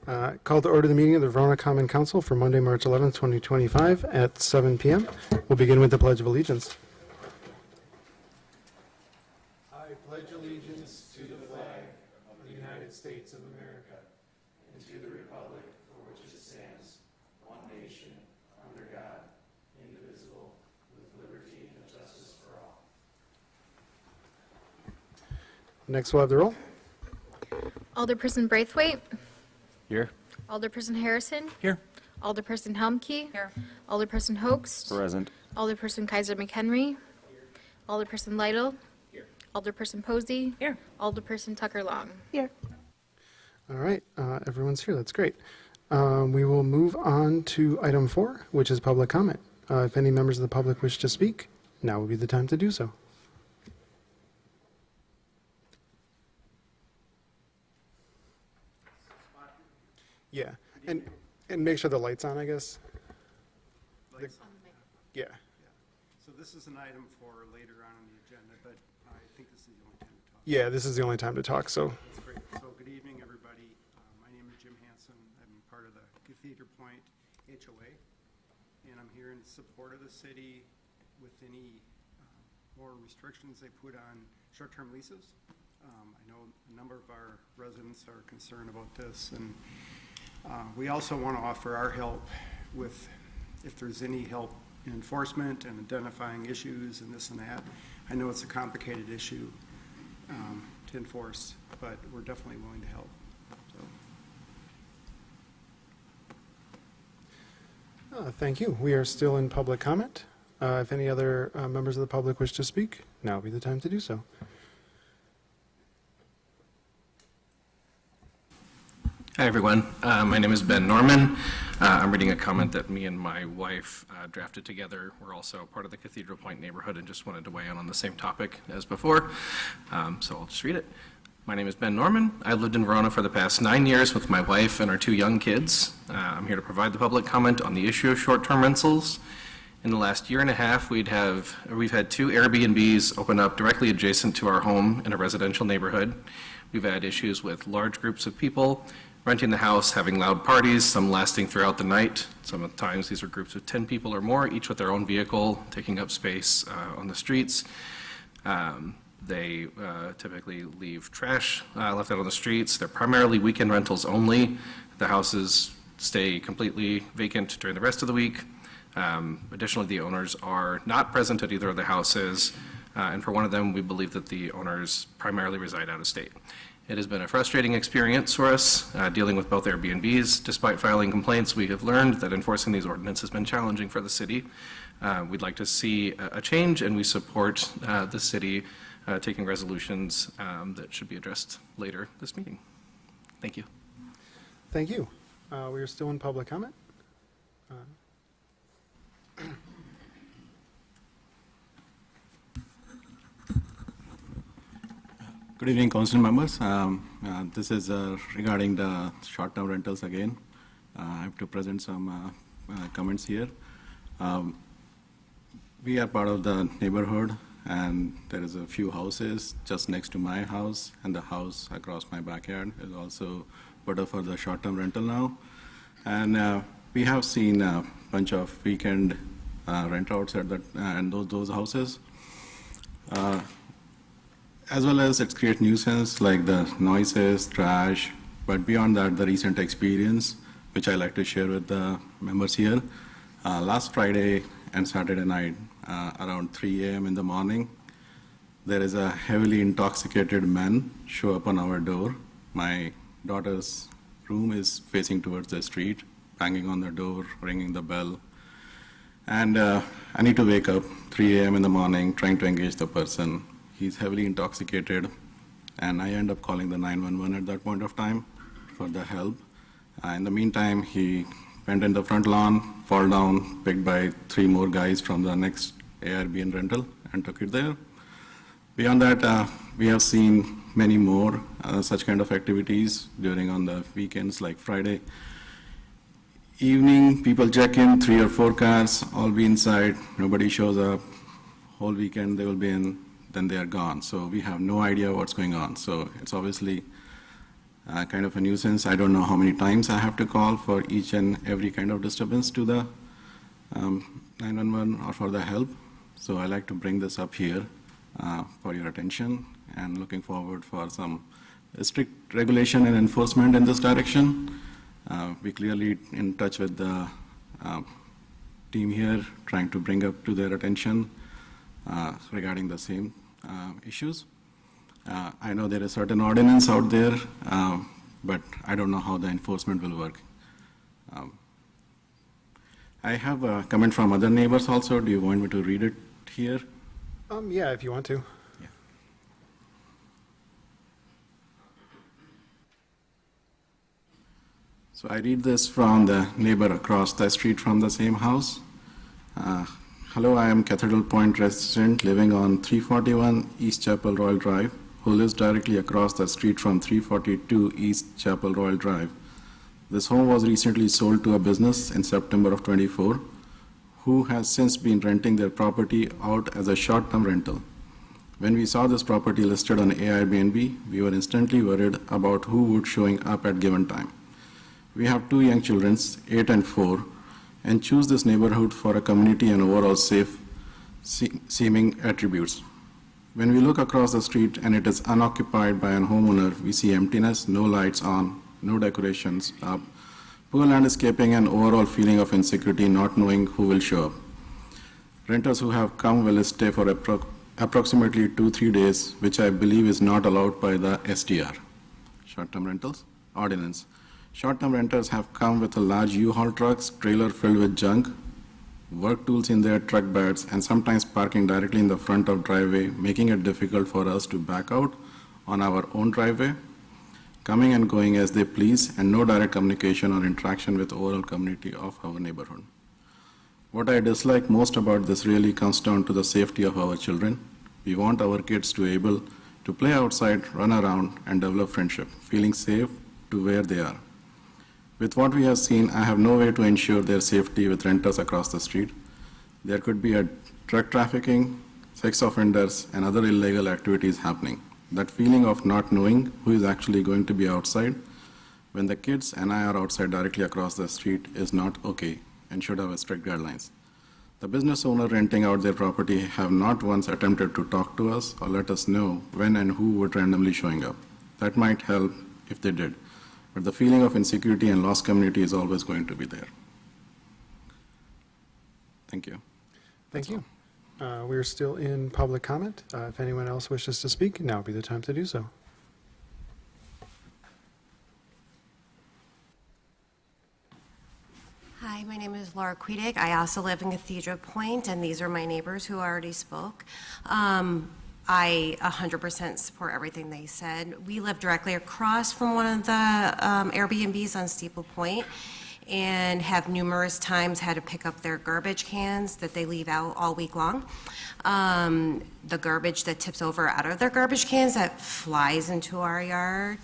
Call to order the meeting of the Verona Common Council for Monday, March 11th, 2025 at 7 p.m. We'll begin with the Pledge of Allegiance. I pledge allegiance to the flag of the United States of America and to the republic for which it stands, one nation, under God, indivisible, with liberty and justice for all. Next, we'll have the roll. Alderperson Braithwaite. Here. Alderperson Harrison. Here. Alderperson Helmke. Here. Alderperson Hoax. Present. Alderperson Kaiser McHenry. Alderperson Lytle. Here. Alderperson Posey. Here. Alderperson Tucker Long. Here. All right, everyone's here. That's great. We will move on to item 4, which is public comment. If any members of the public wish to speak, now would be the time to do so. Yeah, and make sure the light's on, I guess. Yeah. So this is an item for later on in the agenda, but I think this is the only time to talk. Yeah, this is the only time to talk, so. That's great. So good evening, everybody. My name is Jim Hansen. I'm part of the Cathedral Point HOA, and I'm here in support of the city with any more restrictions they put on short-term leases. I know a number of our residents are concerned about this, and we also want to offer our help with if there's any help in enforcement and identifying issues and this and that. I know it's a complicated issue to enforce, but we're definitely willing to help. So. Thank you. We are still in public comment. If any other members of the public wish to speak, now would be the time to do so. Hi, everyone. My name is Ben Norman. I'm reading a comment that me and my wife drafted together. We're also part of the Cathedral Point neighborhood and just wanted to weigh in on the same topic as before. So I'll just read it. My name is Ben Norman. I've lived in Verona for the past 9 years with my wife and our 2 young kids. I'm here to provide the public comment on the issue of short-term rentals. In the last year and a half, we've had 2 Airbnbs open up directly adjacent to our home in a residential neighborhood. We've had issues with large groups of people renting the house, having loud parties, some lasting throughout the night. Sometimes these are groups of 10 people or more, each with their own vehicle, taking up space on the streets. They typically leave trash left out on the streets. They're primarily weekend rentals only. The houses stay completely vacant during the rest of the week. Additionally, the owners are not present at either of the houses, and for one of them, we believe that the owners primarily reside out of state. It has been a frustrating experience for us dealing with both Airbnbs. Despite filing complaints, we have learned that enforcing these ordinances has been challenging for the city. We'd like to see a change, and we support the city taking resolutions that should be addressed later this meeting. Thank you. Thank you. We are still in public comment. Good evening, council members. This is regarding the short-term rentals again. I have to present some comments here. We are part of the neighborhood, and there is a few houses just next to my house, and the house across my backyard is also put up for the short-term rental now. And we have seen a bunch of weekend rent outs at and those houses. As well as it creates nuisance like the noises, trash, but beyond that, the recent experience, which I like to share with the members here. Last Friday and Saturday night, around 3 a.m. in the morning, there is a heavily intoxicated man show up on our door. My daughter's room is facing towards the street, banging on the door, ringing the bell. And I need to wake up 3 a.m. in the morning, trying to engage the person. He's heavily intoxicated, and I end up calling the 911 at that point of time for the help. In the meantime, he went in the front lawn, fall down, picked by 3 more guys from the next Airbnb rental, and took it there. Beyond that, we have seen many more such kind of activities during on the weekends, like Friday. Evening, people check in, 3 or 4 cars, all be inside, nobody shows up. Whole weekend they will be in, then they are gone. So we have no idea what's going on. So it's obviously kind of a nuisance. I don't know how many times I have to call for each and every kind of disturbance to the 911 or for the help. So I like to bring this up here for your attention, and looking forward for some strict regulation and enforcement in this direction. We clearly in touch with the team here, trying to bring up to their attention regarding the same issues. I know there is certain ordinance out there, but I don't know how the enforcement will work. I have a comment from other neighbors also. Do you want me to read it here? Yeah, if you want to. Yeah. So I read this from the neighbor across the street from the same house. Hello, I am Cathedral Point resident living on 341 East Chapel Royal Drive, who lives directly across the street from 342 East Chapel Royal Drive. This home was recently sold to a business in September of 24, who has since been renting their property out as a short-term rental. When we saw this property listed on Airbnb, we were instantly worried about who would showing up at given time. We have 2 young children, 8 and 4, and choose this neighborhood for a community and overall safe seeming attributes. When we look across the street and it is unoccupied by a homeowner, we see emptiness, no lights on, no decorations up, poor landscaping, and overall feeling of insecurity, not knowing who will show up. Renters who have come will stay for approximately 2-3 days, which I believe is not allowed by the STR, short-term rentals ordinance. Short-term renters have come with a large U-Haul trucks, trailer filled with junk, work tools in their truck beds, and sometimes parking directly in the front of driveway, making it difficult for us to back out on our own driveway, coming and going as they please, and no direct communication or interaction with overall community of our neighborhood. What I dislike most about this really comes down to the safety of our children. We want our kids to be able to play outside, run around, and develop friendship, feeling safe to where they are. With what we have seen, I have no way to ensure their safety with renters across the street. There could be a drug trafficking, sex offenders, and other illegal activities happening. That feeling of not knowing who is actually going to be outside when the kids and I are outside directly across the street is not okay and should have strict guidelines. The business owner renting out their property have not once attempted to talk to us or let us know when and who would randomly showing up. That might help if they did. But the feeling of insecurity and lost community is always going to be there. Thank you. Thank you. We're still in public comment. If anyone else wishes to speak, now would be the time to do so. Hi, my name is Laura Quedick. I also live in Cathedral Point, and these are my neighbors who already spoke. I 100% support everything they said. We live directly across from one of the Airbnbs on Steeple Point and have numerous times had to pick up their garbage cans that they leave out all week long. The garbage that tips over out of their garbage cans that flies into our yard.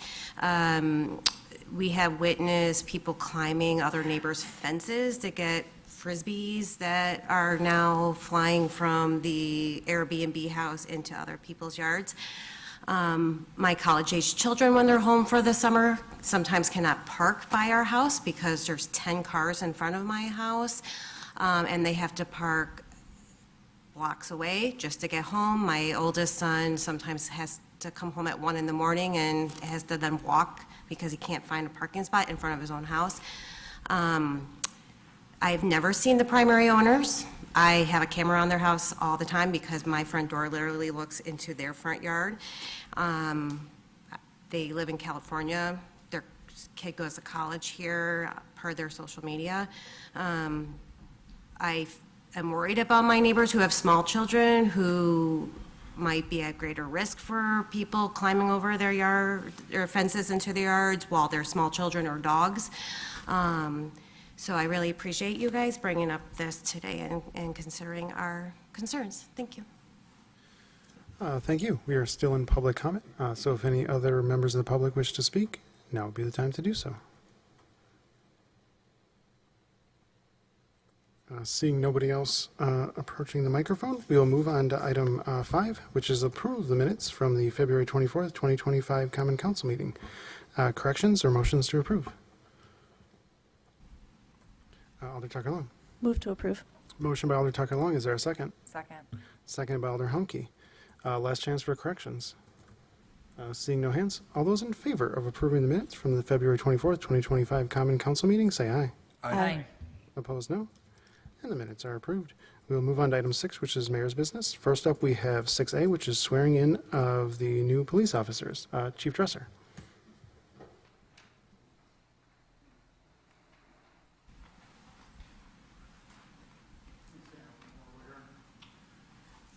We have witnessed people climbing other neighbors' fences to get Frisbees that are now flying from the Airbnb house into other people's yards. My college-age children, when they're home for the summer, sometimes cannot park by our house because there's 10 cars in front of my house, and they have to park blocks away just to get home. My oldest son sometimes has to come home at 1 in the morning and has to then walk because he can't find a parking spot in front of his own house. I've never seen the primary owners. I have a camera on their house all the time because my front door literally looks into their front yard. They live in California. Their kid goes to college here per their social media. I am worried about my neighbors who have small children who might be at greater risk for people climbing over their yard or fences into their yards while they're small children or dogs. So I really appreciate you guys bringing up this today and considering our concerns. Thank you. Thank you. We are still in public comment. So if any other members of the public wish to speak, now would be the time to do so. Seeing nobody else approaching the microphone, we will move on to item 5, which is approval of the minutes from the February 24th, 2025 Common Council meeting. Corrections or motions to approve? Alder Tucker Long. Move to approve. Motion by Alder Tucker Long. Is there a second? Second. Second by Alder Humke. Last chance for corrections. Seeing no hands, all those in favor of approving the minutes from the February 24th, 2025 Common Council meeting, say aye. Aye. Opposed, no. And the minutes are approved. We will move on to item 6, which is mayor's business. First up, we have 6A, which is swearing in of the new police officers. Chief Dresser.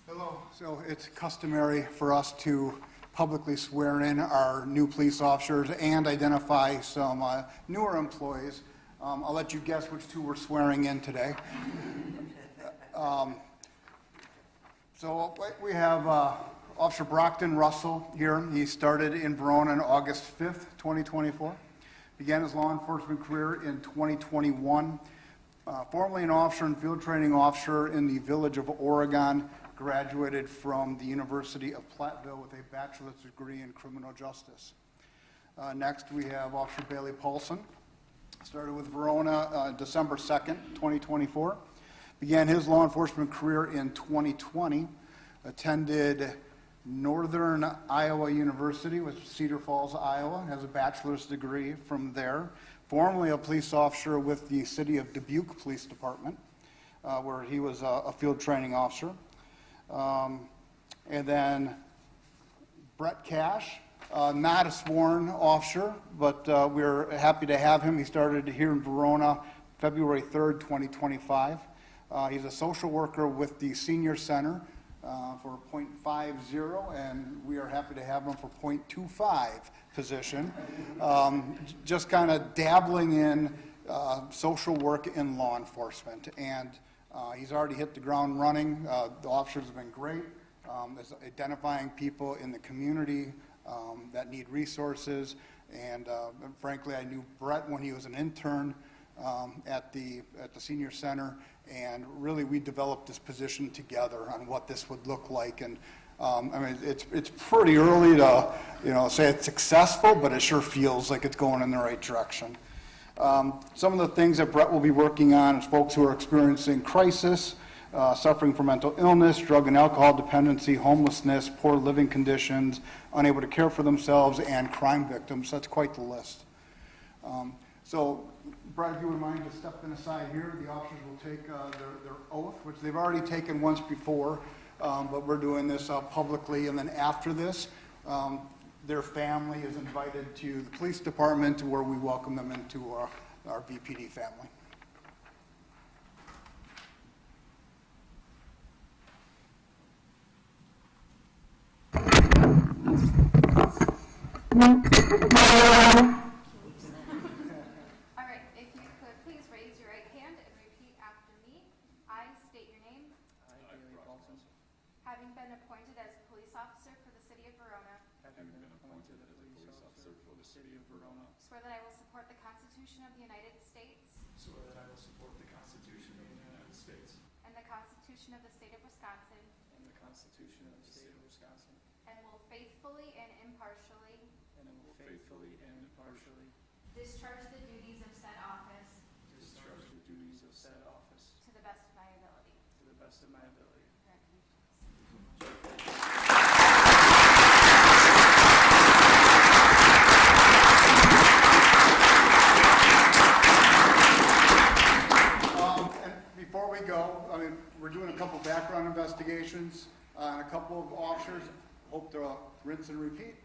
Hello. So it's customary for us to publicly swear in our new police officers and identify some newer employees. I'll let you guess which two we're swearing in today. So we have Officer Brockton Russell here. He started in Verona on August 5th, 2024. Began his law enforcement career in 2021. Formerly an officer and field training officer in the Village of Oregon. Graduated from the University of Platteville with a bachelor's degree in criminal justice. Next, we have Officer Bailey Paulson. Started with Verona December 2nd, 2024. Began his law enforcement career in 2020. Attended Northern Iowa University, which is Cedar Falls, Iowa. Has a bachelor's degree from there. Formerly a police officer with the City of Dubuque Police Department, where he was a field training officer. And then Brett Cash, not a sworn officer, but we're happy to have him. He started here in Verona February 3rd, 2025. He's a social worker with the Senior Center for .50, and we are happy to have him for .25 position. Just kind of dabbling in social work in law enforcement. And he's already hit the ground running. The officers have been great. Identifying people in the community that need resources. And frankly, I knew Brett when he was an intern at the Senior Center. And really, we developed this position together on what this would look like. And I mean, it's pretty early to say it's successful, but it sure feels like it's going in the right direction. Some of the things that Brett will be working on is folks who are experiencing crisis, suffering from mental illness, drug and alcohol dependency, homelessness, poor living conditions, unable to care for themselves, and crime victims. That's quite the list. So, Brett, if you would mind just stepping aside here, the officers will take their oath, which they've already taken once before, but we're doing this publicly, and then after this, their family is invited to the police department where we welcome them into our VPD family. All right, if you could please raise your right hand and repeat after me. I state your name. I, Bailey Paulson, Having been appointed as police officer for the city of Verona, having been appointed as a police officer for the city of Verona, swear that I will support the Constitution of the United States swear that I will support the Constitution of the United States and the Constitution of the state of Wisconsin, and the Constitution of the state of Wisconsin, and will faithfully and impartially and will faithfully and impartially discharge the duties of said office discharge the duties of said office to the best of my ability. to the best of my ability. Congratulations. And before we go, I mean, we're doing a couple background investigations on a couple of officers. Hope to rinse and repeat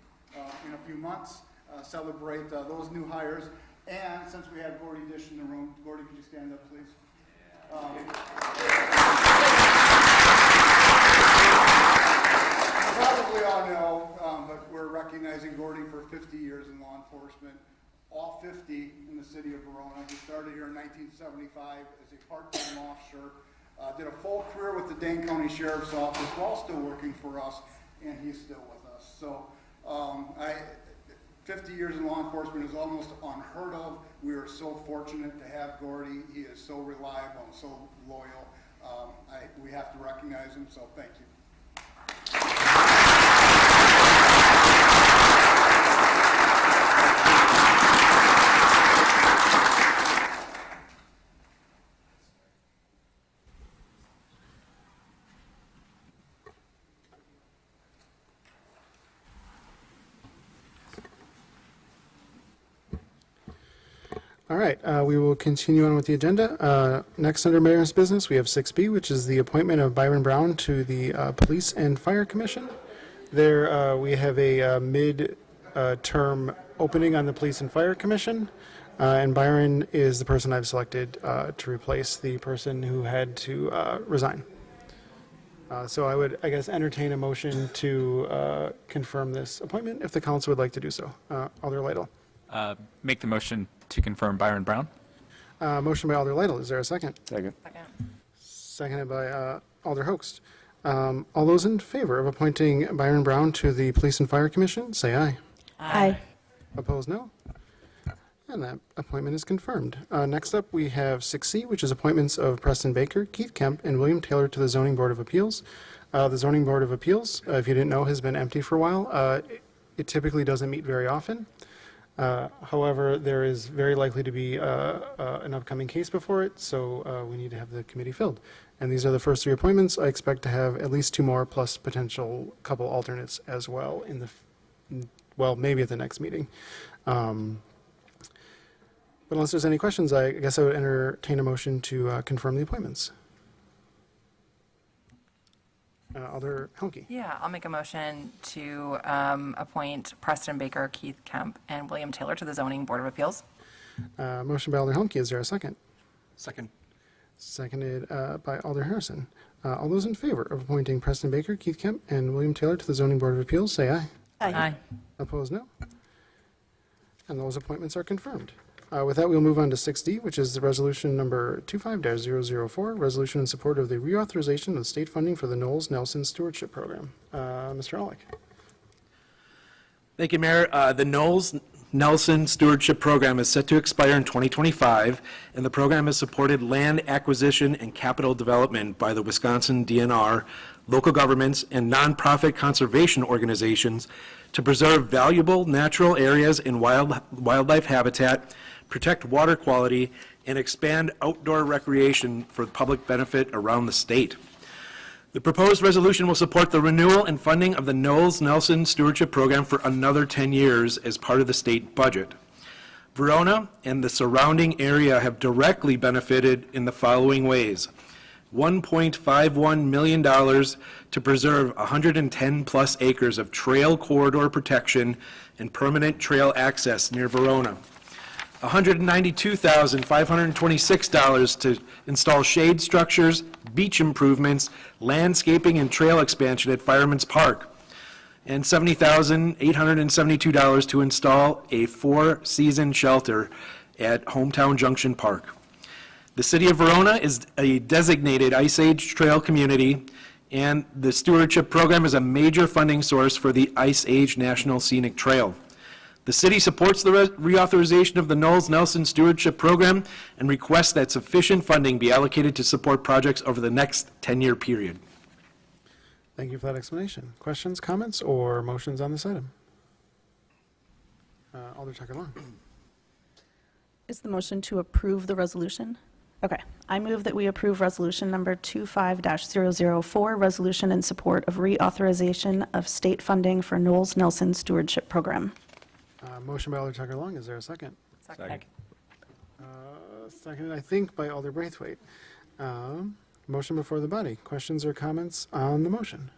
in a few months, celebrate those new hires. And since we have Gordy Dish in the room, Gordy, could you stand up, please? You probably all know, but we're recognizing Gordy for 50 years in law enforcement, all 50 in the city of Verona. He started here in 1975 as a part-time officer, did a full career with the Dane County Sheriff's Office while still working for us, and he's still with us. So 50 years in law enforcement is almost unheard of. We are so fortunate to have Gordy. He is so reliable and so loyal. We have to recognize him, so thank you. All right, we will continue on with the agenda. Next, under Mayor's Business, we have 6B, which is the appointment of Byron Brown to the Police and Fire Commission. There, we have a mid-term opening on the Police and Fire Commission, and Byron is the person I've selected to replace the person who had to resign. So I would, I guess, entertain a motion to confirm this appointment if the council would like to do so. Alder Lytle. Make the motion to confirm Byron Brown. Motion by Alder Lytle. Is there a second? Second. Seconded by Alder Host. All those in favor of appointing Byron Brown to the Police and Fire Commission, say aye. Aye. Opposed, no. And that appointment is confirmed. Next up, we have 6C, which is appointments of Preston Baker, Keith Kemp, and William Taylor to the Zoning Board of Appeals. The Zoning Board of Appeals, if you didn't know, has been empty for a while. It typically doesn't meet very often. However, there is very likely to be an upcoming case before it, so we need to have the committee filled. And these are the first 3 appointments. I expect to have at least 2 more, plus potential couple alternates as well in the, well, maybe at the next meeting. But unless there's any questions, I guess I would entertain a motion to confirm the appointments. Alder Helmke. Yeah, I'll make a motion to appoint Preston Baker, Keith Kemp, and William Taylor to the Zoning Board of Appeals. Motion by Alder Helmke. Is there a second? Second. Seconded by Alder Harrison. All those in favor of appointing Preston Baker, Keith Kemp, and William Taylor to the Zoning Board of Appeals, say aye. Aye. Opposed, no. And those appointments are confirmed. With that, we'll move on to 6D, which is the resolution number 25-004, resolution in support of the reauthorization of state funding for the Knowles Nelson Stewardship Program. Mr. Olick. Thank you, Mayor. The Knowles Nelson Stewardship Program is set to expire in 2025, and the program has supported land acquisition and capital development by the Wisconsin DNR, local governments, and nonprofit conservation organizations to preserve valuable natural areas and wildlife habitat, protect water quality, and expand outdoor recreation for public benefit around the state. The proposed resolution will support the renewal and funding of the Knowles Nelson Stewardship Program for another 10 years as part of the state budget. Verona and the surrounding area have directly benefited in the following ways. $1.51 million to preserve 110-plus acres of trail corridor protection and permanent trail access near Verona. $192,526 to install shade structures, beach improvements, landscaping, and trail expansion at Fireman's Park. And $70,872 to install a 4-season shelter at Hometown Junction Park. The city of Verona is a designated Ice Age trail community, and the stewardship program is a major funding source for the Ice Age National Scenic Trail. The city supports the reauthorization of the Knowles Nelson Stewardship Program and requests that sufficient funding be allocated to support projects over the next 10-year period. Thank you for that explanation. Questions, comments, or motions on this item? Alder Tucker-Long. Is the motion to approve the resolution? Okay. I move that we approve resolution number 25-004, resolution in support of reauthorization of state funding for Knowles Nelson Stewardship Program. Motion by Alder Tucker-Long. Is there a second? Second. Seconded, I think, by Alder Braithwaite. Motion before the body. Questions or comments on the motion?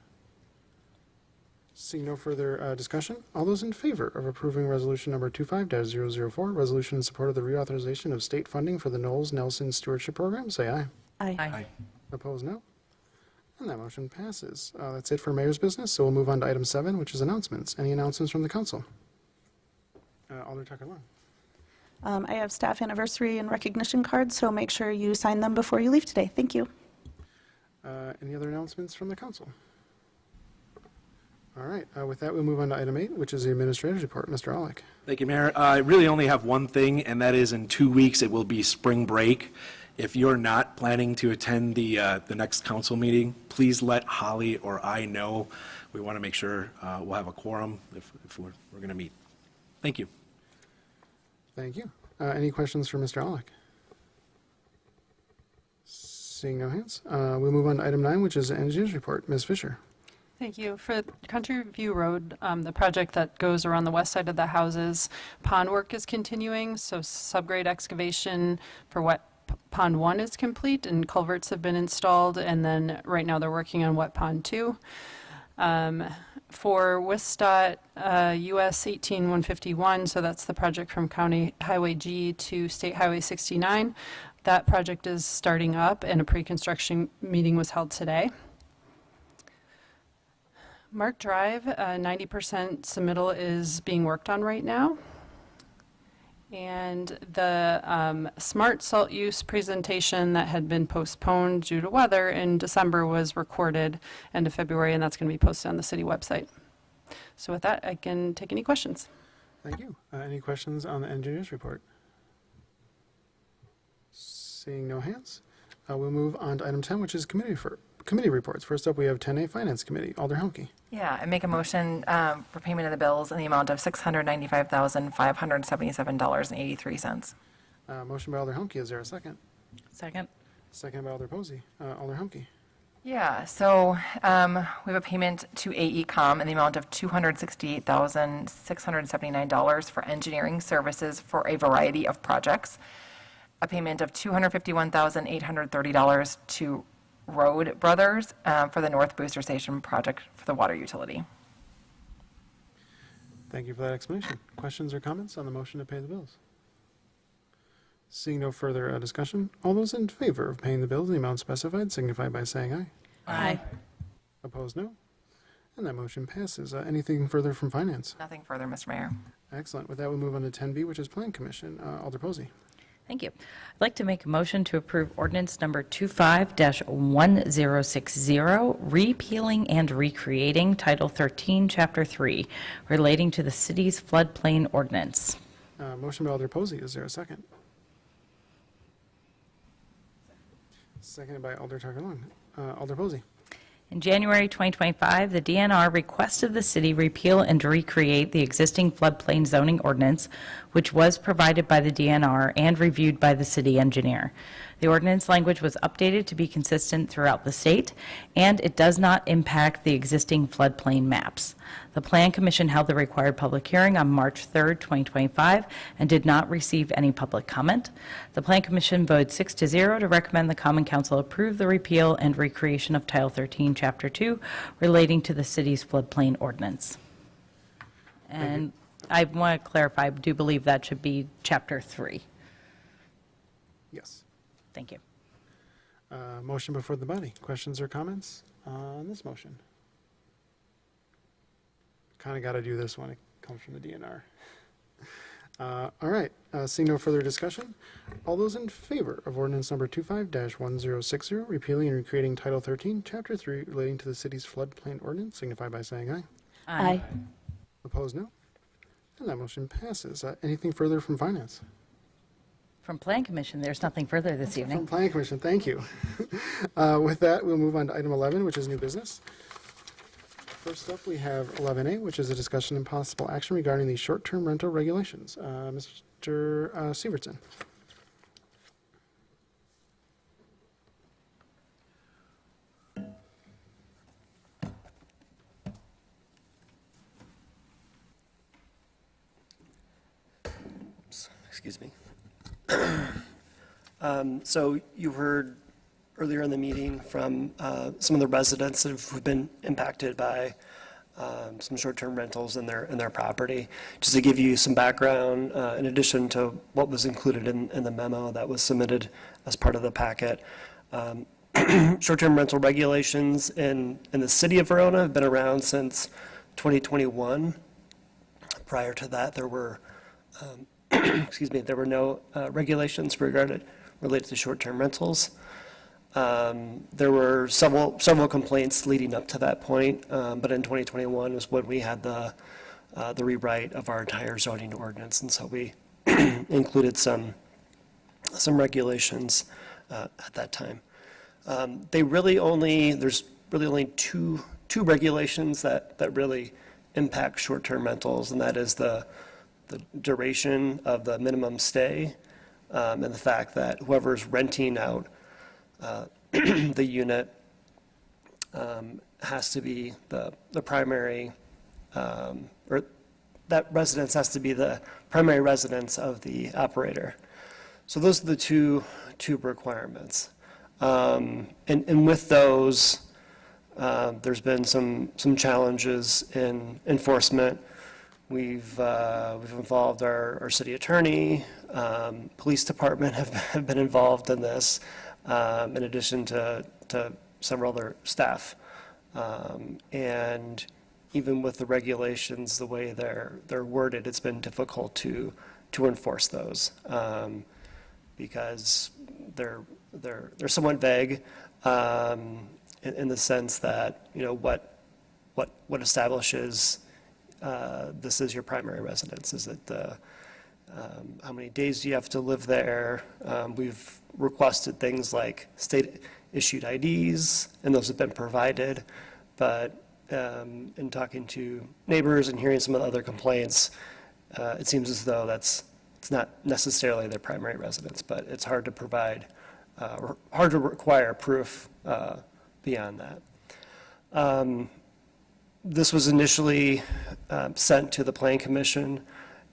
Seeing no further discussion, all those in favor of approving resolution number 25-004, resolution in support of the reauthorization of state funding for the Knowles Nelson Stewardship Program, say aye. Aye. Opposed, no. And that motion passes. That's it for mayor's business, so we'll move on to item 7, which is announcements. Any announcements from the council? Alder Tucker-Long. I have staff anniversary and recognition cards, so make sure you sign them before you leave today. Thank you. Any other announcements from the council? All right, with that, we'll move on to item 8, which is the administrator's report. Mr. Olick. Thank you, Mayor. I really only have one thing, and that is in 2 weeks, it will be spring break. If you're not planning to attend the next council meeting, please let Holly or I know. We want to make sure we'll have a quorum if we're going to meet. Thank you. Thank you. Any questions for Mr. Olick? Seeing no hands, we'll move on to item 9, which is the engineer's report. Ms. Fisher. Thank you. For Country View Road, the project that goes around the west side of the houses, pond work is continuing, so subgrade excavation for wet pond 1 is complete and culverts have been installed, and then right now they're working on wet pond 2. For WISDOT, US 18151, so that's the project from County Highway G to State Highway 69. That project is starting up and a pre-construction meeting was held today. Mark Drive, 90% submittal is being worked on right now. And the smart salt use presentation that had been postponed due to weather in December was recorded end of February, and that's going to be posted on the city website. So with that, I can take any questions. Thank you. Any questions on the engineer's report? Seeing no hands, we'll move on to item 10, which is committee reports. First up, we have 10A Finance Committee. Alder Humke. Yeah, I make a motion for payment of the bills in the amount of $695,577.83. Motion by Alder Humke. Is there a second? Second. Second by Alder Posey. Alder Humke. Yeah, so we have a payment to AECom in the amount of $268,679 for engineering services for a variety of projects. A payment of $251,830 to Road Brothers for the North Booster Station project for the water utility. Thank you for that explanation. Questions or comments on the motion to pay the bills? Seeing no further discussion, all those in favor of paying the bills in the amount specified signify by saying aye. Aye. Opposed, no. And that motion passes. Anything further from Finance? Nothing further, Mr. Mayor. Excellent. With that, we'll move on to 10B, which is Plan Commission. Alder Posey. Thank you. I'd like to make a motion to approve ordinance number 25-1060, repealing and recreating Title 13, Chapter 3, relating to the city's floodplain ordinance. Motion by Alder Posey. Is there a second? Seconded by Alder Tagalong. Alder Posey. In January 2025, the DNR requested the city repeal and recreate the existing floodplain zoning ordinance, which was provided by the DNR and reviewed by the city engineer. The ordinance language was updated to be consistent throughout the state, and it does not impact the existing floodplain maps. The Plan Commission held the required public hearing on March 3rd, 2025, and did not receive any public comment. The Plan Commission voted 6-0 to recommend the Common Council approve the repeal and recreation of Title 13, Chapter 2, relating to the city's floodplain ordinance. And I want to clarify, I do believe that should be Chapter 3. Yes. Thank you. Motion before the body. Questions or comments on this motion? Kind of got to do this when it comes from the DNR. All right. Seeing no further discussion, all those in favor of ordinance number 25-1060, repealing and recreating Title 13, Chapter 3, relating to the city's floodplain ordinance, signify by saying aye. Aye. Opposed, no. And that motion passes. Anything further from Finance? From Plan Commission, there's nothing further this From evening. Planning Commission, thank you. With that, we'll move on to item 11, which is new business. First up, we have 11A, which is a discussion and possible action regarding the short-term rental regulations. Mr. Severson. Excuse me. So you heard earlier in the meeting from some of the residents who've been impacted by some short-term rentals in their property. Just to give you some background, in addition to what was included in the memo that was submitted as part of the packet, short-term rental regulations in the city of Verona have been around since 2021. Prior to that, there were there were no regulations related to short-term rentals. There were several complaints leading up to that point, but in 2021 was when we had the rewrite of our entire zoning ordinance, and so we included some regulations at that time. There's really only two regulations that really impact short-term rentals, and that is the duration of the minimum stay, and the fact that whoever's renting out the unit has to be the primary, or that residence has to be the primary residence of the operator. So those are the two requirements. And with those, there's been some challenges in enforcement. We've involved our city attorney, police department have been involved in this, in addition to several other staff. And even with the regulations, the way they're worded, it's been difficult to enforce those, because they're somewhat vague, in the sense that, you know, what establishes this is your primary residence? Is it how many days do you have to live there? We've requested things like state-issued IDs, and those have been provided. But in talking to neighbors and hearing some of the other complaints, it seems as though it's not necessarily their primary residence, but it's hard to provide, or hard to require proof beyond that. This was initially sent to the Plan Commission,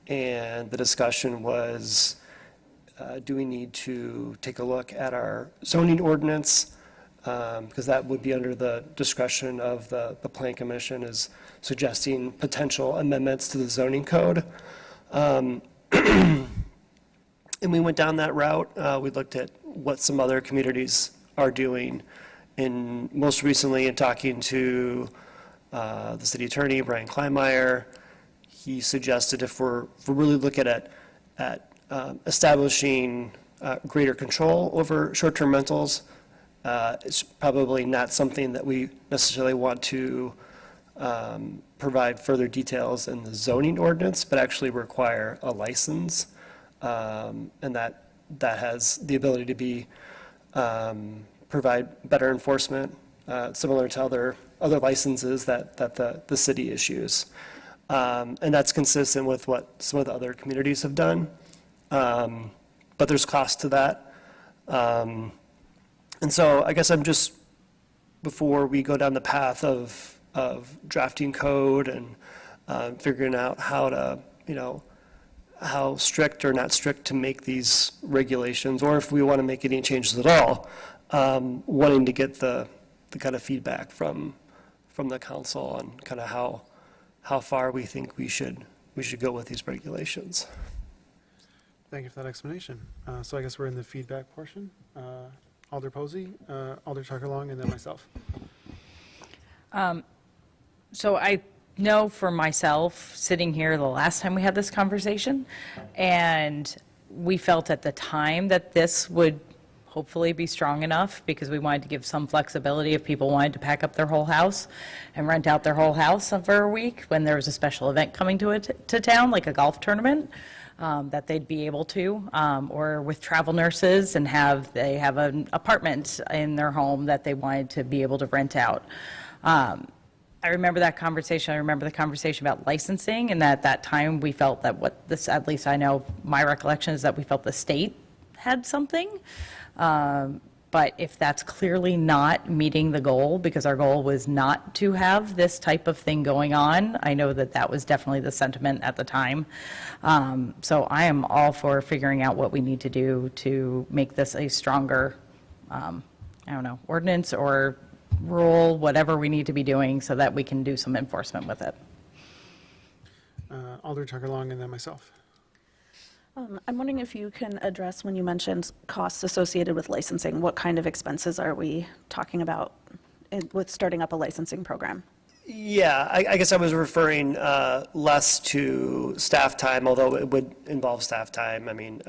and the discussion was, do we need to take a look at our zoning ordinance? Because that would be under the discretion of the Plan Commission, is suggesting potential amendments to the zoning code. And we went down that route. We looked at what some other communities are doing. And most recently, in talking to the city attorney, Brian Kleinmeyer, he suggested if we're really looking at establishing greater control over short-term rentals, it's probably not something that we necessarily want to provide further details in the zoning ordinance, but actually require a license, and that has the ability to be provide better enforcement, similar to other licenses that the city issues. And that's consistent with what some of the other communities have done. But there's cost to that. And so I guess I'm just, before we go down the path of drafting code and figuring out how to, you know, how strict or not strict to make these regulations, or if we want to make any changes at all, wanting to get the kind of feedback from the council on kind of how far we think we should go with these regulations. Thank you for that explanation. So I guess we're in the feedback portion. Alder Posey, Alder Tucker-Long, and then myself. So I know for myself, sitting here the last time we had this conversation, and we felt at the time that this would hopefully be strong enough, because we wanted to give some flexibility if people wanted to pack up their whole house and rent out their whole house for a week when there was a special event coming to town, like a golf tournament, that they'd be able to, or with travel nurses, and they have an apartment in their home that they wanted to be able to rent out. I remember that conversation. I remember the conversation about licensing, and at that time we felt that at least I know my recollection is that we felt the state had something. But if that's clearly not meeting the goal, because our goal was not to have this type of thing going on, I know that was definitely the sentiment at the time. So I am all for figuring out what we need to do to make this a stronger, ordinance or rule, whatever we need to be doing so that we can do some enforcement with it. Alder Tucker-Long, and then myself. I'm wondering if you can address, when you mentioned costs associated with licensing, what kind of expenses are we talking about with starting up a licensing program? Yeah, I guess I was referring less to staff time, although it would involve staff time. I mean,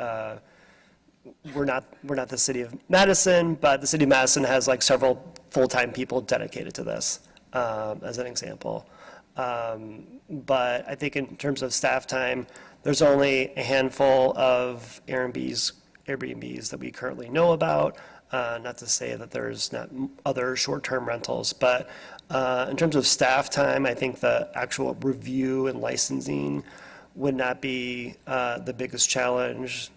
we're not the city of Madison, but the city of Madison has like several full-time people dedicated to this, as an example. But I think in terms of staff time, there's only a handful of Airbnbs that we currently know about. Not to say that there's not other short-term rentals, but in terms of staff time, I think the actual review and licensing would not be the biggest challenge,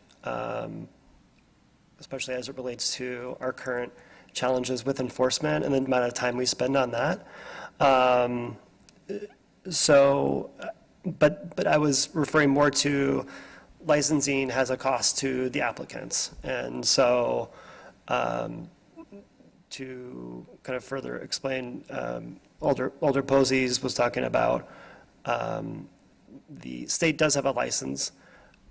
especially as it relates to our current challenges with enforcement and the amount of time we spend on that. But I was referring more to licensing has a cost to the applicants. And so to kind of further explain, Alder Posies was talking about the state does have a license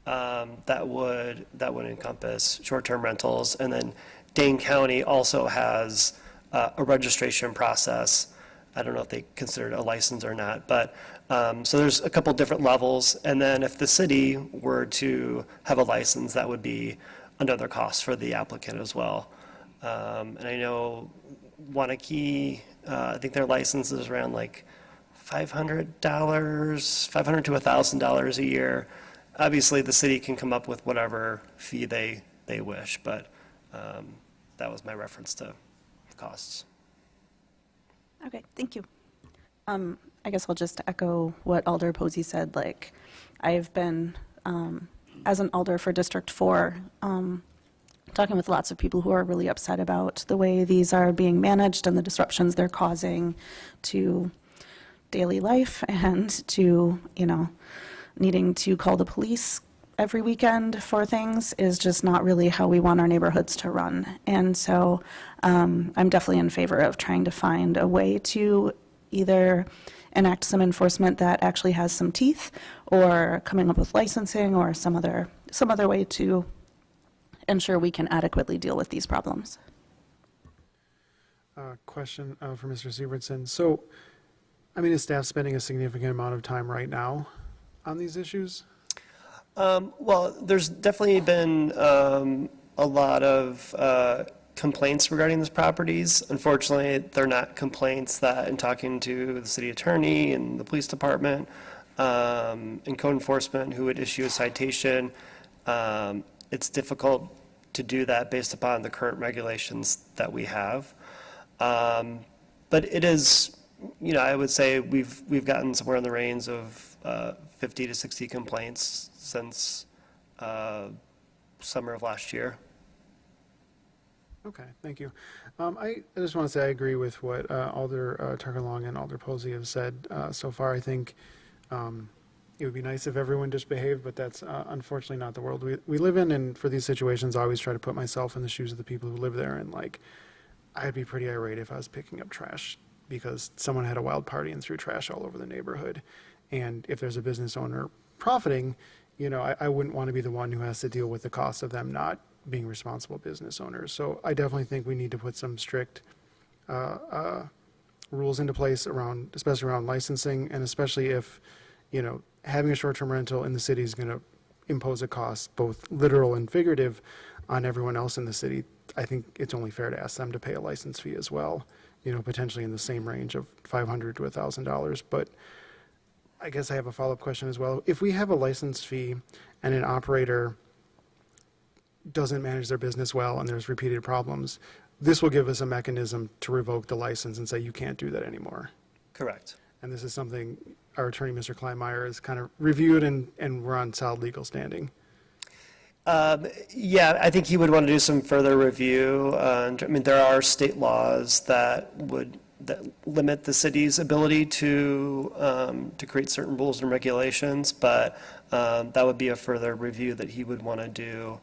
that would encompass short-term rentals. And then Dane County also has a registration process. I don't know if they consider it a license or not, but so there's a couple different levels. And then if the city were to have a license, that would be another cost for the applicant as well. And I know Wanakee, I think their license is around like $500 to $1,000 a year. Obviously, the city can come up with whatever fee they wish, but that was my reference to costs. Okay, thank you. I guess I'll just echo what Alder Posey said. Like, I've been, as an alder for District 4, talking with lots of people who are really upset about the way these are being managed and the disruptions they're causing to daily life and to, needing to call the police every weekend for things is just not really how we want our neighborhoods to run. And so I'm definitely in favor of trying to find a way to either enact some enforcement that actually has some teeth, or coming up with licensing or some other way to ensure we can adequately deal with these problems. Question for Mr. Sievertson. So, is staff spending a significant amount of time right now on these issues? Well, there's definitely been a lot of complaints regarding these properties. Unfortunately, they're not complaints that, in talking to the city attorney and the police department and code enforcement who would issue a citation, it's difficult to do that based upon the current regulations that we have. But it is, I would say we've gotten somewhere in the range of 50 to 60 complaints since summer of last year. Okay, thank you. I just want to say I agree with what Alder Tarkalong and Alder Posey have said so far. I think it would be nice if everyone just behaved, but that's unfortunately not the world we live in. And for these situations, I always try to put myself in the shoes of the people who live there. And I'd be pretty irate if I was picking up trash because someone had a wild party and threw trash all over the neighborhood. And if there's a business owner profiting, I wouldn't want to be the one who has to deal with the cost of them not being responsible business owners. So I definitely think we need to put some strict rules into place especially around licensing, and especially if, having a short-term rental in the city is going to impose a cost, both literal and figurative, on everyone else in the city. I think it's only fair to ask them to pay a license fee as well, potentially in the same range of $500 to $1,000. But I guess I have a follow-up question as well. If we have a license fee and an operator doesn't manage their business well and there's repeated problems, this will give us a mechanism to revoke the license and say you can't do that anymore. Correct. And this is something our attorney, Mr. Kleinmeyer, has kind of reviewed, and we're on solid legal standing. Yeah, I think he would want to do some further review. There are state laws that limit the city's ability to create certain rules and regulations, but that would be a further review that he would want to do.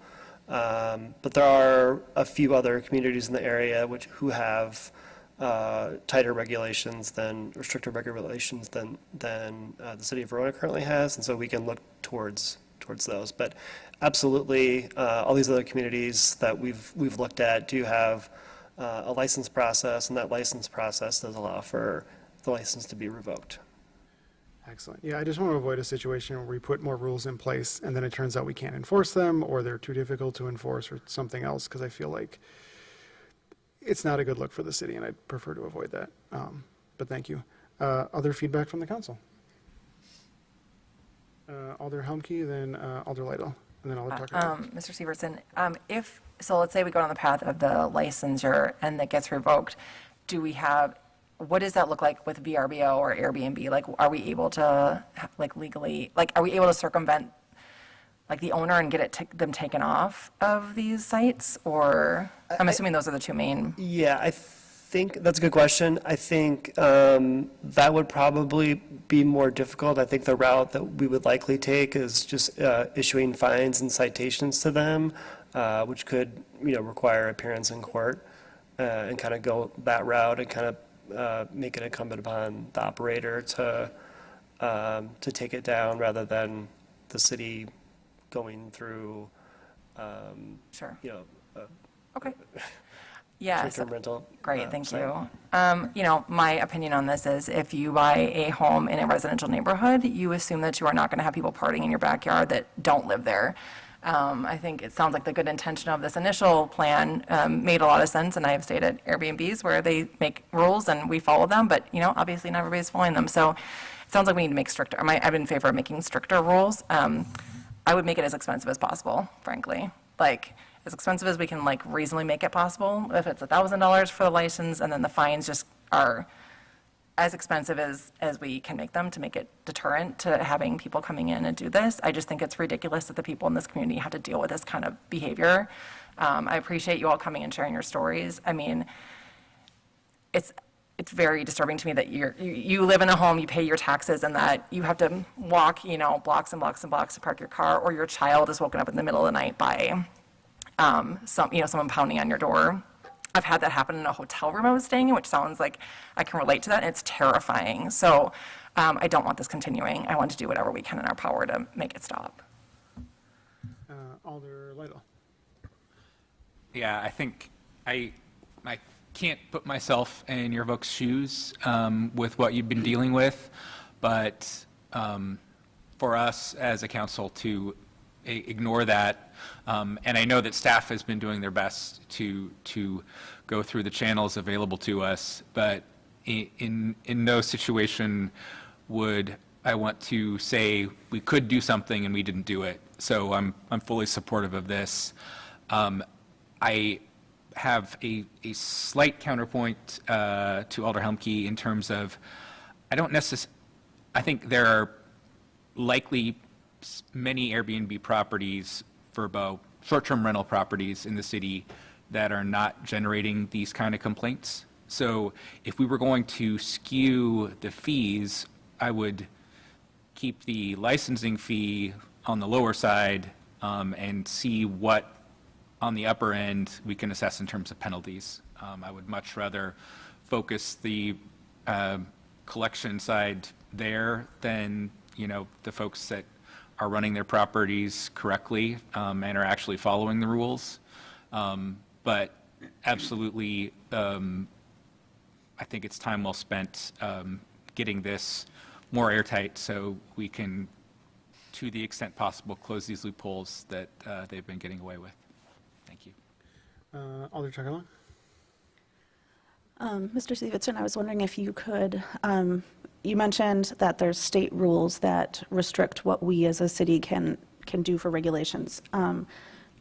But there are a few other communities in the area who have tighter regulations or stricter regulations than the city of Verona currently has, and so we can look towards those. But absolutely, all these other communities that we've looked at do have a license process, and that license process does allow for the license to be revoked. Excellent. Yeah, I just want to avoid a situation where we put more rules in place and then it turns out we can't enforce them, or they're too difficult to enforce, or something else, because I feel like it's not a good look for the city, and I'd prefer to avoid that. But thank you. Other feedback from the council? Alder Helmke, then Alder Lytle, and then Alder Tucker. Mr. Sievertson, let's say we go down the path of the licensure and that gets revoked, what does that look like with VRBO or Airbnb? Are we able to, legally, are we able to circumvent like the owner and get them taken off of these sites? Or, I'm assuming those are the two main. Yeah, I think that's a good question. I think that would probably be more difficult. I think the route that we would likely take is just issuing fines and citations to them, which could, require appearance in court, and kind of go that route and kind of make it incumbent upon the operator to take it down rather than the city going through, Sure. you know, Okay. Yeah. short-term rental. Great, thank site. you. My opinion on this is if you buy a home in a residential neighborhood, you assume that you are not going to have people partying in your backyard that don't live there. I think it sounds like the good intention of this initial plan made a lot of sense, and I have stayed at Airbnbs where they make rules and we follow them, but, obviously not everybody's following them. So it sounds like we need to make stricter, I'm in favor of making stricter rules. I would make it as expensive as possible, frankly. Like, as expensive as we can, reasonably make it possible. If it's $1,000 for the license, and then the fines just are as expensive as we can make them to make it deterrent to having people coming in and do this. I just think it's ridiculous that the people in this community have to deal with this kind of behavior. I appreciate you all coming and sharing your stories. I mean, it's very disturbing to me that you live in a home, you pay your taxes, and that you have to walk, blocks and blocks and blocks to park your car, or your child is woken up in the middle of the night by someone pounding on your door. I've had that happen in a hotel room I was staying in, which sounds like I can relate to that, and it's terrifying. So I don't want this continuing. I want to do whatever we can in our power to make it stop. Alder Lytle. Yeah, I think I can't put myself in your folks' shoes with what you've been dealing with, but for us as a council to ignore that, and I know that staff has been doing their best to go through the channels available to us, but in no situation would I want to say we could do something and we didn't do it. So I'm fully supportive of this. I have a slight counterpoint to Alder Helmke in terms of I think there are likely many Airbnb properties for both short-term rental properties in the city that are not generating these kind of complaints. So if we were going to skew the fees, I would keep the licensing fee on the lower side and see what on the upper end we can assess in terms of penalties. I would much rather focus the collection side there than the folks that are running their properties correctly and are actually following the rules. But absolutely, I think it's time well spent getting this more airtight so we can, to the extent possible, close these loopholes that they've been getting away with. Thank you. Alder Chuckalon. Mr. Stevenson, I was wondering if you could, you mentioned that there's state rules that restrict what we as a city can do for regulations.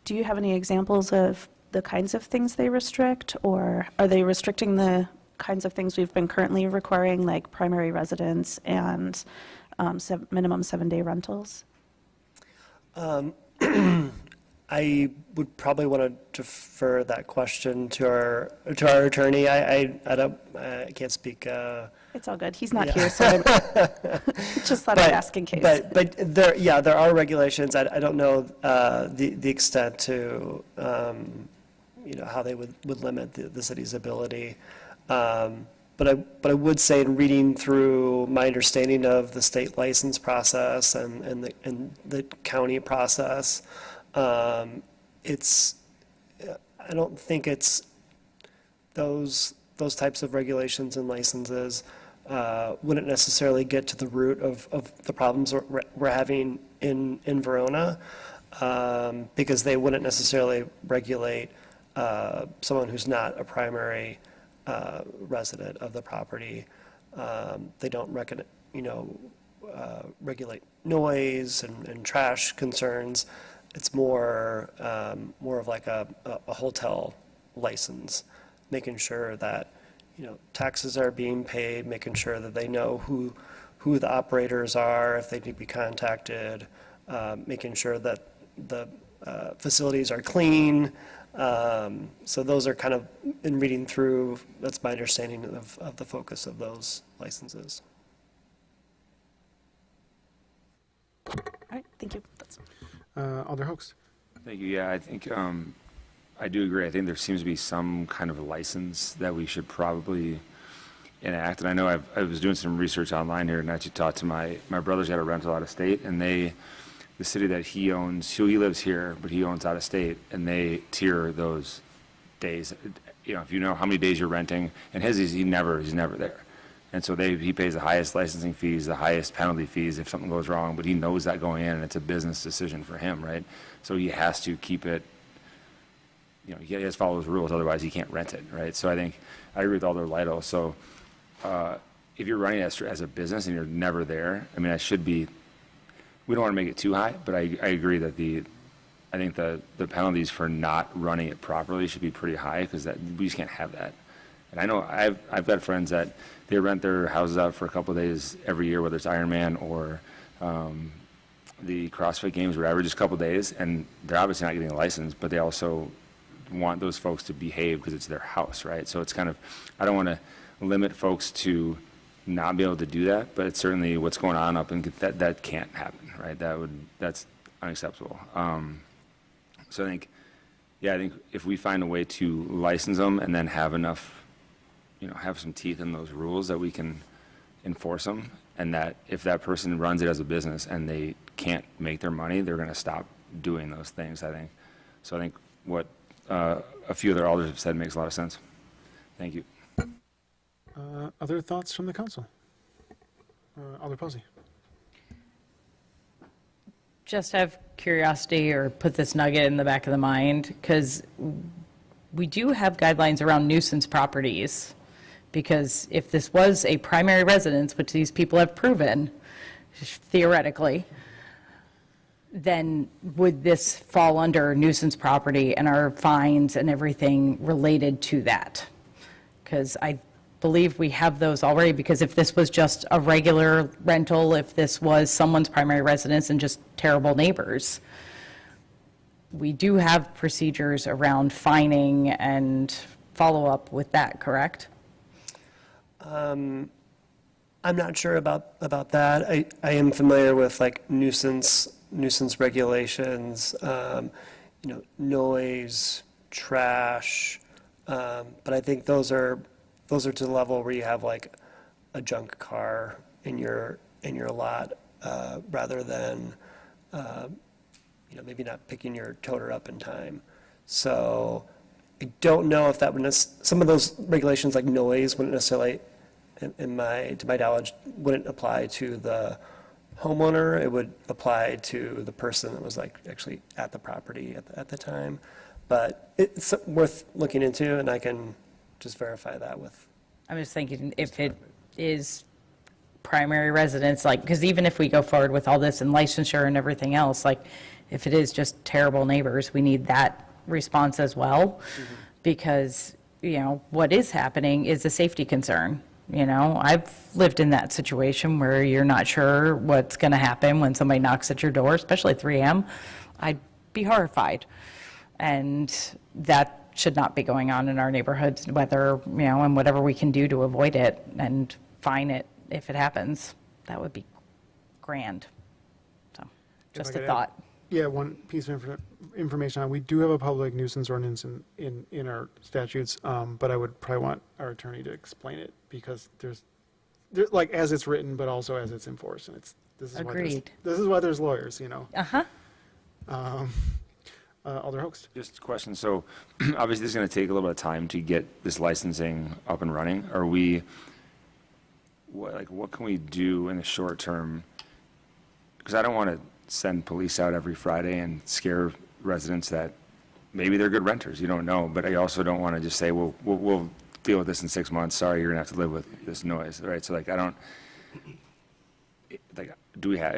Do you have any examples of the kinds of things they restrict, or are they restricting the kinds of things we've been currently requiring, like primary residence and minimum 7-day rentals? I would probably want to defer that question to our attorney. I can't speak. It's all good. He's not here, so I just thought I'd ask in case. But there are regulations. I don't know the extent to how they would limit the city's ability. But I would say, in reading through my understanding of the state license process and the county process, I don't think it's those types of regulations and licenses wouldn't necessarily get to the root of the problems we're having in Verona, because they wouldn't necessarily regulate someone who's not a primary resident of the property. They don't regulate noise and trash concerns. It's more of like a hotel license, making sure that taxes are being paid, making sure that they know who the operators are, if they need to be contacted, making sure that the facilities are clean. So those are kind of, in reading through, that's my understanding of the focus of those licenses. All right, thank you. That's Alder Host. Thank you. Yeah, I think I do agree. I think there seems to be some kind of a license that we should probably enact. And I know I was doing some research online here and actually talked to my brother's got a rental out of state, and the city that he owns, so he lives here, but he owns out of state, and they tier those days. You know, if you know how many days you're renting, and his is he's never there. And so he pays the highest licensing fees, the highest penalty fees if something goes wrong, but he knows that going in, and it's a business decision for him, right? So he has to keep it, you know, he has to follow those rules, otherwise he can't rent it, right? So I think, I agree with Alder Lytle. So if you're running as a business and you're never there, I mean, that should be, we don't want to make it too high, but I agree that I think the penalties for not running it properly should be pretty high, because we just can't have that. And I know I've got friends that they rent their houses out for a couple of days every year, whether it's Ironman or the CrossFit Games, or whatever, just a couple of days, and they're obviously not getting a license, but they also want those folks to behave because it's their house, right? So it's kind of, I don't want to limit folks to not be able to do that, but it's certainly what's going on up, and that can't happen, right? That's unacceptable. So I think if we find a way to license them and then have enough, have some teeth in those rules that we can enforce them, and that if that person runs it as a business and they can't make their money, they're going to stop doing those things, I think. So I think what a few other alders have said makes a lot of sense. Thank you. Other thoughts from the council? Alder Posey. Just have curiosity, or put this nugget in the back of the mind, because we do have guidelines around nuisance properties. Because if this was a primary residence, which these people have proven, theoretically, then would this fall under nuisance property and our fines and everything related to that? Because I believe we have those already, because if this was just a regular rental, if this was someone's primary residence and just terrible neighbors, we do have procedures around fining and follow-up with that, correct? I'm not sure about that. I am familiar with like nuisance regulations, noise, trash, but I think those are to the level where you have like a junk car in your lot, rather than maybe not picking your toter up in time. So I don't know if that would some of those regulations like noise wouldn't necessarily, to my knowledge, wouldn't apply to the homeowner. It would apply to the person that was like actually at the property at the time. But it's worth looking into, and I can just verify that with. I'm just thinking if it is primary residence, like, because even if we go forward with all this and licensure and everything else, like, if it is just terrible neighbors, we need that response as well. Mm-hmm. Because, what is happening is a safety concern. I've lived in that situation where you're not sure what's going to happen when somebody knocks at your door, especially at 3 a.m. I'd be horrified. And that should not be going on in our neighborhoods, whether, and whatever we can do to avoid it and fine it if it happens. That would be grand. So, just a thought. Yeah, one piece of information. We do have a public nuisance ordinance in our statutes, but I would probably want our attorney to explain it, because there's like as it's written, but also as it's enforced, and this is agreed. This is why there's lawyers, Alder Host. Just a question. So obviously this is going to take a little bit of time to get this licensing up and running. What can we do in the short term? Because I don't want to send police out every Friday and scare residents that maybe they're good renters. You don't know. But I also don't want to just say, well, we'll deal with this in 6 months. Sorry, you're going to have to live with this noise, right? So is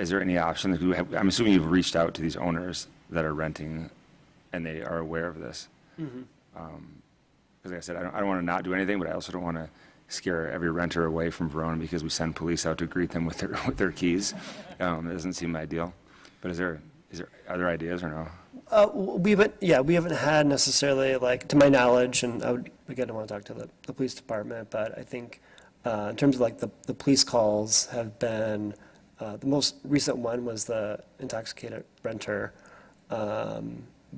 there any option? I'm assuming you've reached out to these owners that are renting and they are aware of this. Mm-hmm. Because like I said, I don't want to not do anything, but I also don't want to scare every renter away from Verona because we send police out to greet them with their keys. It doesn't seem ideal. But is there Are there ideas or no? We haven't had necessarily, like, to my knowledge, and I want to talk to the police department, but I think in terms of like the police calls have been, the most recent one was the intoxicated renter.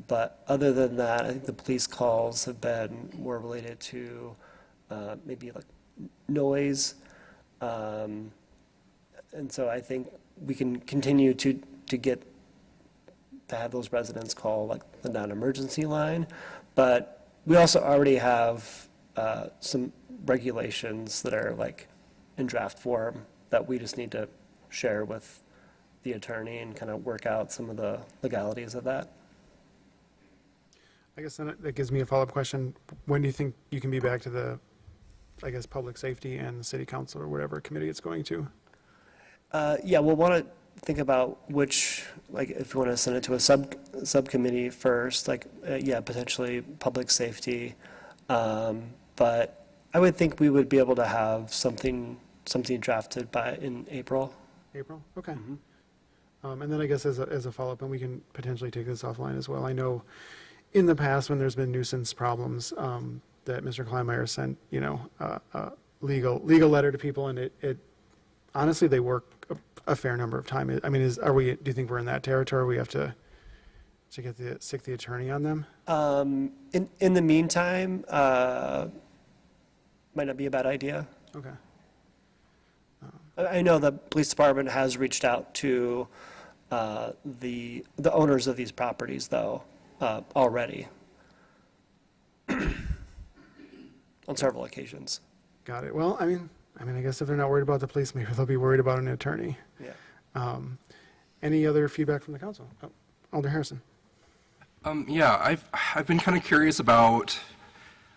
But other than that, I think the police calls have been more related to maybe like noise. And so I think we can continue to have those residents call like the non-emergency line. But we also already have some regulations that are like in draft form that we just need to share with the attorney and kind of work out some of the legalities of that. I guess then that gives me a follow-up question. When do you think you can be back to the, I guess, public safety and the city council or whatever committee it's going to? We'll want to think about which, like, if you want to send it to a subcommittee first, like, potentially public safety. But I would think we would be able to have something drafted in April. April? Okay. And then I guess as a follow-up, and we can potentially take this offline as well. I know in the past when there's been nuisance problems, that Mr. Kleinmeyer sent, a legal letter to people, and it honestly, they work a fair number of time. I mean, do you think we're in that territory? We have to stick the attorney on them? In the meantime, might not be a bad idea. Okay. I know the police department has reached out to the owners of these properties, though, already on several occasions. Got it. Well, I mean, I guess if they're not worried about the police, maybe they'll be worried about an attorney. Yeah. Any other feedback from the council? Alder Harrison. I've been kind of curious about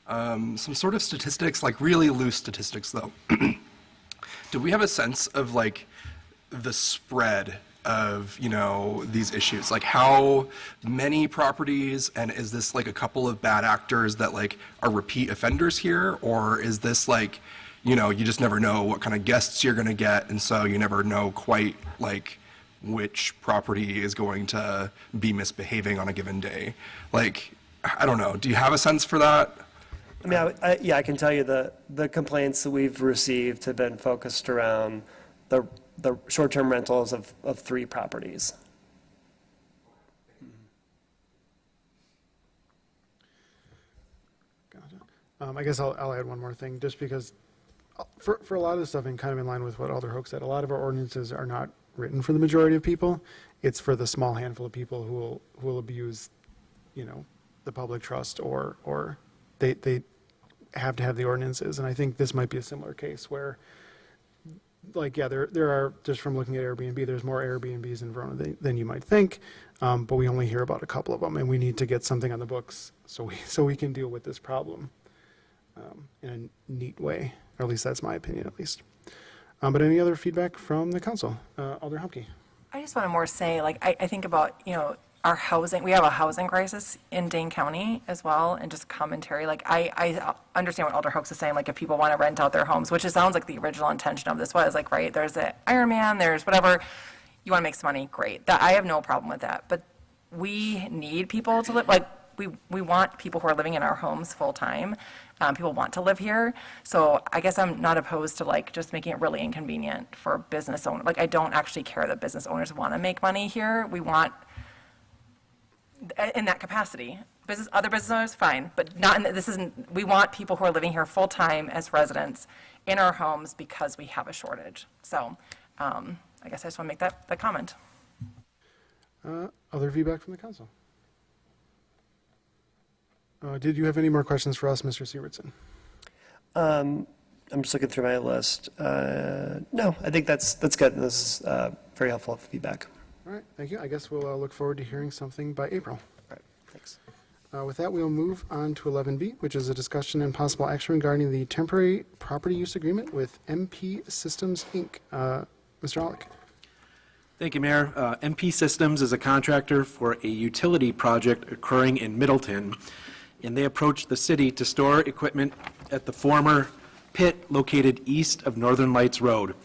some sort of statistics, like really loose statistics, though. Do we have a sense of like the spread of, these issues? Like how many properties, and is this like a couple of bad actors that like are repeat offenders here? Or is this like, you just never know what kind of guests you're going to get, and so you never know quite like which property is going to be misbehaving on a given day? Like, I don't know. Do you have a sense for that? I mean, I can tell you the complaints that we've received have been focused around the short-term rentals of 3 properties. Gotcha. I guess I'll add one more thing, just because for a lot of the stuff, and kind of in line with what Alder Hoke said, a lot of our ordinances are not written for the majority of people. It's for the small handful of people who will abuse, the public trust, or they have to have the ordinances. And I think this might be a similar case where, like, there are, just from looking at Airbnb, there's more Airbnbs in Verona than you might think, but we only hear about a couple of them, and we need to get something on the books so we can deal with this problem in a neat way, or at least that's my opinion, at least. But any other feedback from the council? Alder Humke. I just want to more say, like, I think about, our housing, we have a housing crisis in Dane County as well, and just commentary, like, I understand what Alder Hoax is saying, like, if people want to rent out their homes, which it sounds like the original intention of this was, like, right, there's the Ironman, there's whatever, you want to make some money, great, that, I have no problem with that, but we need people to live, like, we want people who are living in our homes full-time, people want to live here, so I guess I'm not opposed to, like, just making it really inconvenient for business owners, like, I don't actually care that business owners want to make money here, we want, in that capacity. Other business owners, fine, but not in, we want people who are living here full-time as residents in our homes because we have a shortage. So I guess I just want to make that comment. Other feedback from the council? Did you have any more questions for us, Mr. Sievertson? I'm just looking through my list. No, I think that's good. This is very helpful feedback. All right, thank you. I guess we'll look forward to hearing something by April. All right, thanks. With that, we'll move on to 11B, which is a discussion and possible action regarding the temporary property use agreement with MP Systems, Inc. Mr. Olick. Thank you, Mayor. MP Systems is a contractor for a utility project occurring in Middleton, and they approached the city to store equipment at the former pit located east of Northern Lights Road.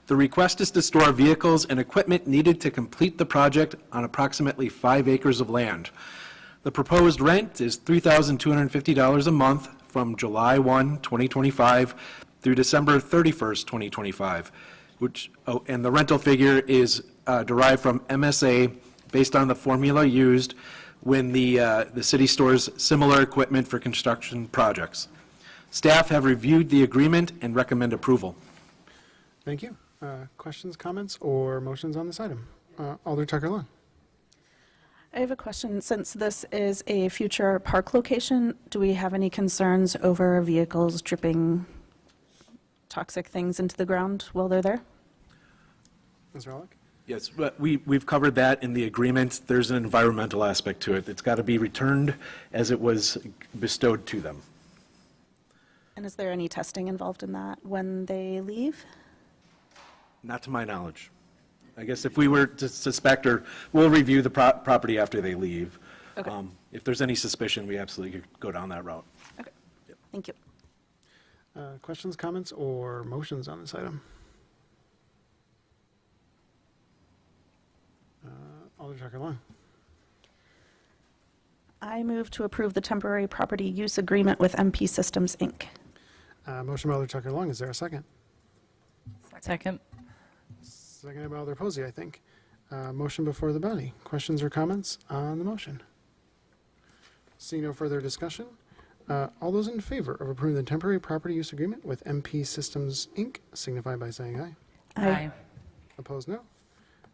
The request is to store vehicles and equipment needed to complete the project on approximately 5 acres of land. The proposed rent is $3,250 a month from July 1, 2025 through December 31st, 2025, and the rental figure is derived from MSA based on the formula used when the city stores similar equipment for construction projects. Staff have reviewed the agreement and recommend approval. Thank you. Questions, comments, or motions on this item? Alder Tucker Long. I have a question. Since this is a future park location, do we have any concerns over vehicles dripping toxic things into the ground while they're there? Mr. Alec? Yes, but we've covered that in the agreement. There's an environmental aspect to it. It's got to be returned as it was bestowed to them. And is there any testing involved in that when they leave? Not to my knowledge. I guess if we were to suspect, or we'll review the property after they leave. Okay. If there's any suspicion, we absolutely could go down that route. Okay, thank you. Questions, comments, or motions on this item? Alder Tucker Long. I move to approve the temporary property use agreement with MP Systems, Inc. Motion by Alder Tucker Long. Is there a second? Second. Seconded by Alder Posey, I think. Motion before the body. Questions or comments on the motion? Seeing no further discussion, all those in favor of approving the temporary property use agreement with MP Systems, Inc. signify by saying aye. Aye. Opposed, no.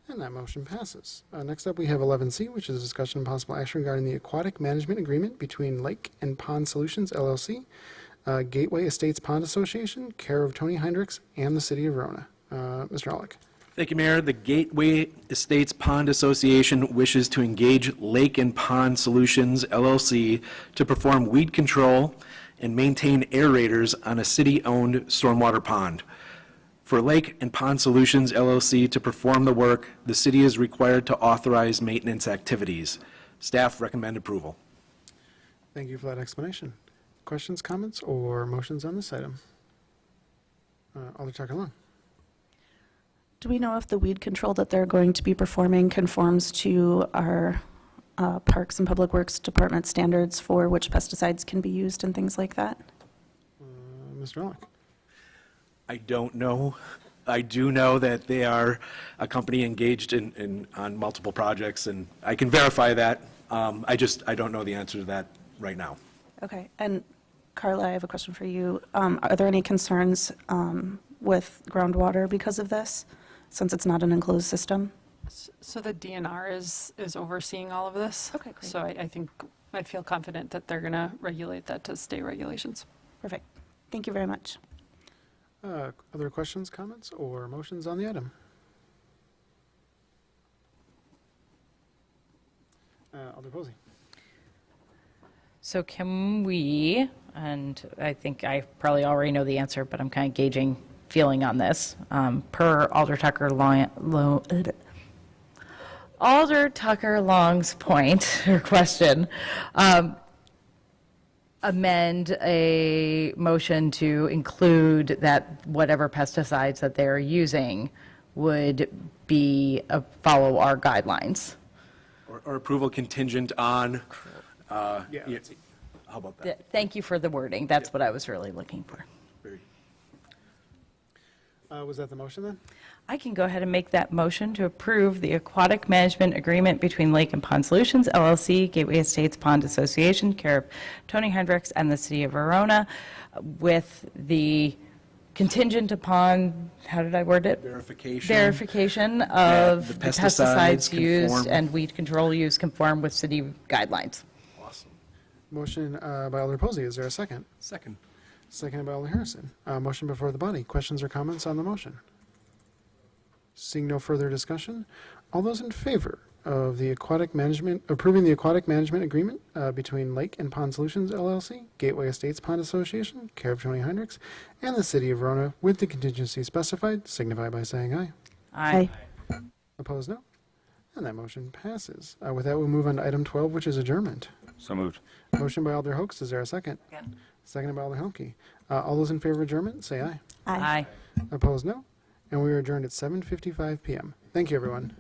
And that motion passes. Next up, we have 11C, which is a discussion and possible action regarding the aquatic management agreement between Lake and Pond Solutions, LLC, Gateway Estates Pond Association, care of Tony Hendricks, and the City of Verona. Mr. Alec. Thank you, Mayor. The Gateway Estates Pond Association wishes to engage Lake and Pond Solutions, LLC, to perform weed control and maintain aerators on a city-owned stormwater pond. For Lake and Pond Solutions, LLC, to perform the work, the city is required to authorize maintenance activities. Staff recommend approval. Thank you for that explanation. Questions, comments, or motions on this item? Alder Tucker Long. Do we know if the weed control that they're going to be performing conforms to our Parks and Public Works Department standards for which pesticides can be used and things like that? Mr. Alec. I don't know. I do know that they are a company engaged on multiple projects, and I can verify that. I don't know the answer to that right now. Okay, and Carla, I have a question for you. Are there any concerns with groundwater because of this, since it's not an enclosed system? So the DNR is overseeing all of this. Okay, great. So I feel confident that they're going to regulate that to state regulations. Perfect. Thank you very much. Other questions, comments, or motions on the item? Alder Posey. So can we, and I think I probably already know the answer, but I'm kind of gauging feeling on this. Per Alder Tucker Long's point or question, amend a motion to include that whatever pesticides that they're using would be follow our guidelines. Or approval contingent on, how about that? Thank you for the wording. That's what I was really looking for. Was that the motion then? I can go ahead and make that motion to approve the aquatic management agreement between Lake and Pond Solutions, LLC, Gateway Estates Pond Association, care of Tony Hendricks, and the City of Verona, with the contingent upon, how did I word it? Verification of the the pesticides pesticides used conform. and weed control use conform with city guidelines. Awesome. Motion by Alder Posey. Is there a second? Second. Seconded by Alder Harrison. Motion before the body. Questions or comments on the motion? Seeing no further discussion, all those in favor of the aquatic management, approving the aquatic management agreement between Lake and Pond Solutions, LLC, Gateway Estates Pond Association, care of Tony Hendricks, and the City of Verona with the contingency specified, signify by saying aye. Aye. Opposed, no. And that motion passes. With that, we'll move on to item 12, which is adjournment. So moved. Motion by Alder Hoeks. Is there a second? Seconded by Alder Helmke. All those in favor of adjournment, say aye. Aye. Opposed, no. and we are adjourned at 7:55 PM. Thank you, everyone.